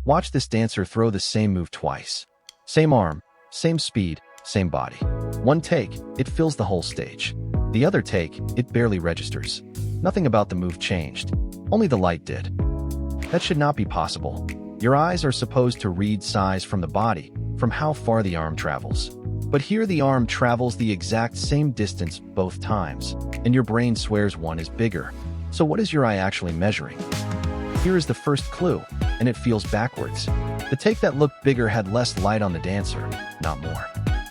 Watch this dancer throw the same move twice. Same arm, same speed, same body. One take, it fills the whole stage. The other take, it barely registers. Nothing about the move changed. Only the light did. That should not be possible. Your eyes are supposed to read size from the body, from how far the arm travels. But here the arm travels the exact same distance both times, and your brain swears one is bigger. So what is your eye actually measuring? Here is the first clue, and it feels backwards. The take that looked bigger had less light on the dancer, not more.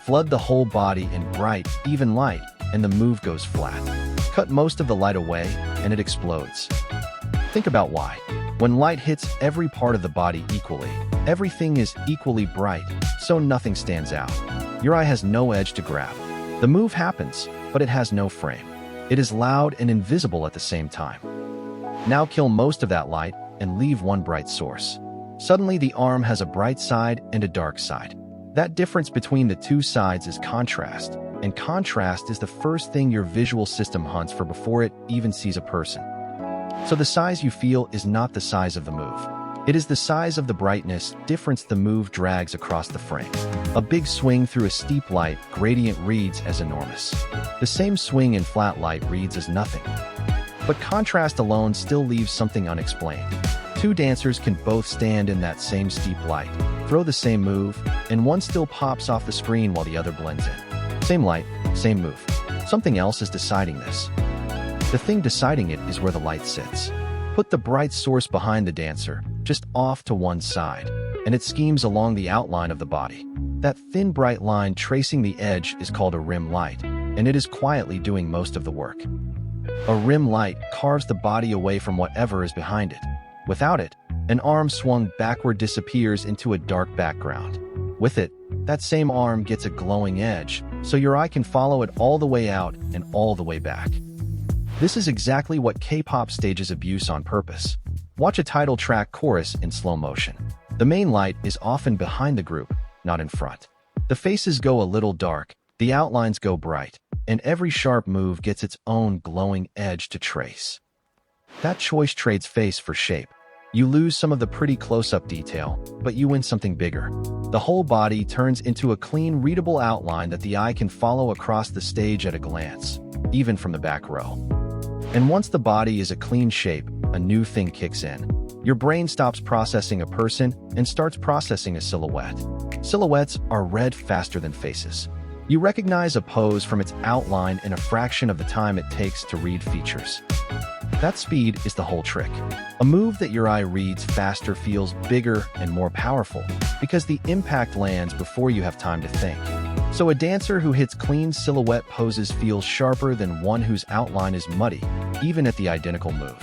Flood the whole body in bright, even light, and the move goes flat. Cut most of the light away, and it explodes. Think about why. When light hits every part of the body equally, everything is equally bright, so nothing stands out. Your eye has no edge to grab. The move happens, but it has no frame. It is loud and invisible at the same time. Now kill most of that light and leave one bright source. Suddenly the arm has a bright side and a dark side. That difference between the two sides is contrast, and contrast is the first thing your visual system hunts for before it even sees a person. So the size you feel is not the size of the move. It is the size of the brightness difference the move drags across the frame. A big swing through a steep light gradient reads as enormous. The same swing in flat light reads as nothing. But contrast alone still leaves something unexplained. Two dancers can both stand in that same steep light, throw the same move, and one still pops off the screen while the other blends in. Same light, same move. Something else is deciding this. The thing deciding it is where the light sits. Put the bright source behind the dancer, just off to one side, and it schemes along the outline of the body. That thin bright line tracing the edge is called a rim light, and it is quietly doing most of the work. A rim light carves the body away from whatever is behind it. Without it, an arm swung backward disappears into a dark background. With it, that same arm gets a glowing edge, so your eye can follow it all the way out and all the way back. This is exactly what K-pop stages abuse on purpose. Watch a title track chorus in slow motion. The main light is often behind the group, not in front. The faces go a little dark, the outlines go bright, and every sharp move gets its own glowing edge to trace. That choice trades face for shape. You lose some of the pretty close-up detail, but you win something bigger. The whole body turns into a clean, readable outline that the eye can follow across the stage at a glance, even from the back row. And once the body is a clean shape, a new thing kicks in. Your brain stops processing a person and starts processing a silhouette. Silhouettes are read faster than faces. You recognize a pose from its outline in a fraction of the time it takes to read features. That speed is the whole trick. A move that your eye reads faster feels bigger and more powerful because the impact lands before you have time to think. So a dancer who hits clean silhouette poses feels sharper than one whose outline is muddy, even at the identical move.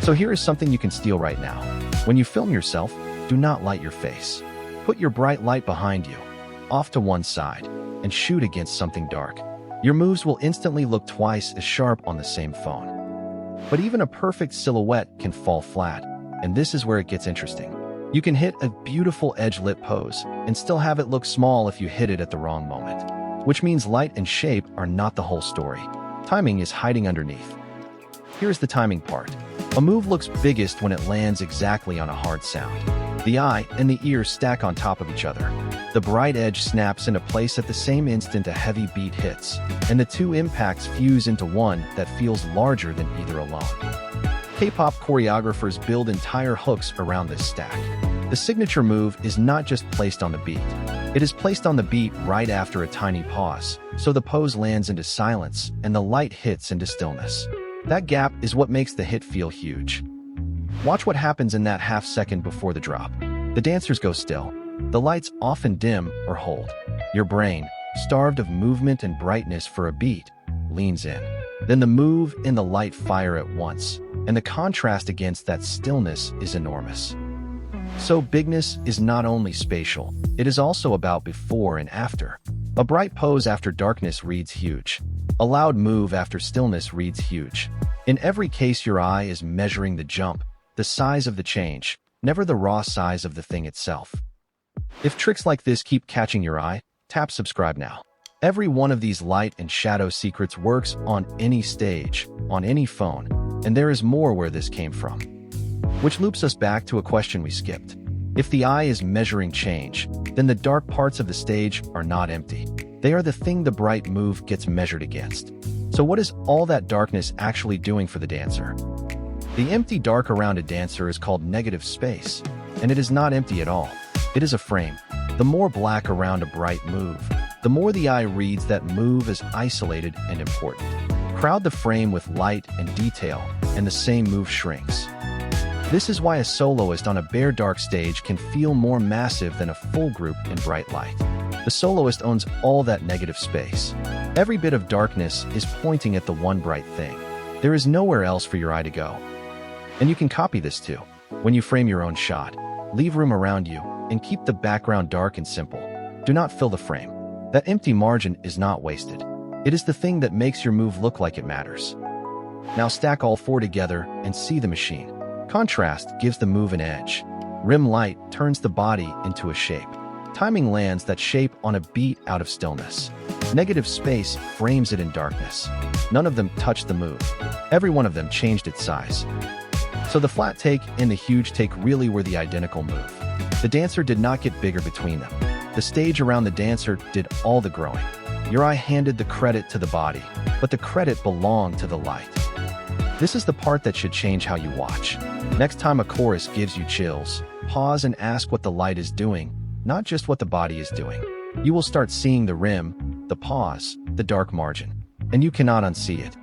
So here is something you can steal right now. When you film yourself, do not light your face. Put your bright light behind you, off to one side, and shoot against something dark. Your moves will instantly look twice as sharp on the same phone. But even a perfect silhouette can fall flat, and this is where it gets interesting. You can hit a beautiful edge-lit pose and still have it look small if you hit it at the wrong moment, which means light and shape are not the whole story. Timing is hiding underneath. Here's the timing part. A move looks biggest when it lands exactly on a hard sound. The eye and the ear stack on top of each other. The bright edge snaps into place at the same instant a heavy beat hits, and the two impacts fuse into one that feels larger than either alone. K-pop choreographers build entire hooks around this stack. The signature move is not just placed on the beat. It is placed on the beat right after a tiny pause, so the pose lands into silence and the light hits into stillness. That gap is what makes the hit feel huge. Watch what happens in that half second before the drop. The dancers go still. The lights often dim or hold. Your brain, starved of movement and brightness for a beat, leans in. Then the move and the light fire at once, and the contrast against that stillness is enormous. So bigness is not only spatial, it is also about before and after. A bright pose after darkness reads huge. A loud move after stillness reads huge. In every case, your eye is measuring the jump, the size of the change, never the raw size of the thing itself. If tricks like this keep catching your eye, tap subscribe now. Every one of these light and shadow secrets works on any stage, on any phone, and there is more where this came from. Which loops us back to a question we skipped. If the eye is measuring change, then the dark parts of the stage are not empty. They are the thing the bright move gets measured against. So what is all that darkness actually doing for the dancer? The empty dark around a dancer is called negative space, and it is not empty at all. It is a frame. The more black around a bright move, the more the eye reads that move as isolated and important. Crowd the frame with light and detail, and the same move shrinks. This is why a soloist on a bare dark stage can feel more massive than a full group in bright light. The soloist owns all that negative space. Every bit of darkness is pointing at the one bright thing. There is nowhere else for your eye to go. And you can copy this too. When you frame your own shot, leave room around you, and keep the background dark and simple. Do not fill the frame. That empty margin is not wasted. It is the thing that makes your move look like it matters. Now stack all four together and see the machine. Contrast gives the move an edge. Rim light turns the body into a shape. Timing lands that shape on a beat out of stillness. Negative space frames it in darkness. None of them touched the move. Every one of them changed its size. So the flat take and the huge take really were the identical move. The dancer did not get bigger between them. The stage around the dancer did all the growing. Your eye handed the credit to the body, but the credit belonged to the light. This is the part that should change how you watch. Next time a chorus gives you chills, pause and ask what the light is doing, not just what the body is doing. You will start seeing the rim, the pause, the dark margin, and you cannot unsee it.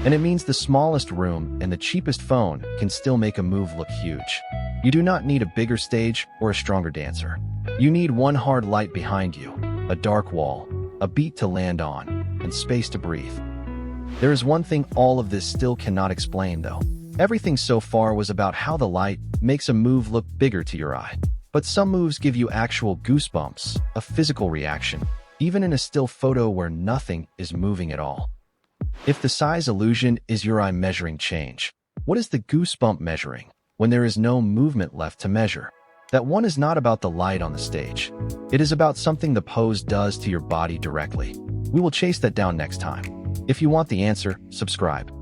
And it means the smallest room and the cheapest phone can still make a move look huge. You do not need a bigger stage or a stronger dancer. You need one hard light behind you, a dark wall, a beat to land on, and space to breathe. There is one thing all of this still cannot explain, though. Everything so far was about how the light makes a move look bigger to your eye. But some moves give you actual goosebumps, a physical reaction, even in a still photo where nothing is moving at all. If the size illusion is your eye measuring change, what is the goosebump measuring when there is no movement left to measure? That one is not about the light on the stage. It is about something the pose does to your body directly. We will chase that down next time. If you want the answer, subscribe.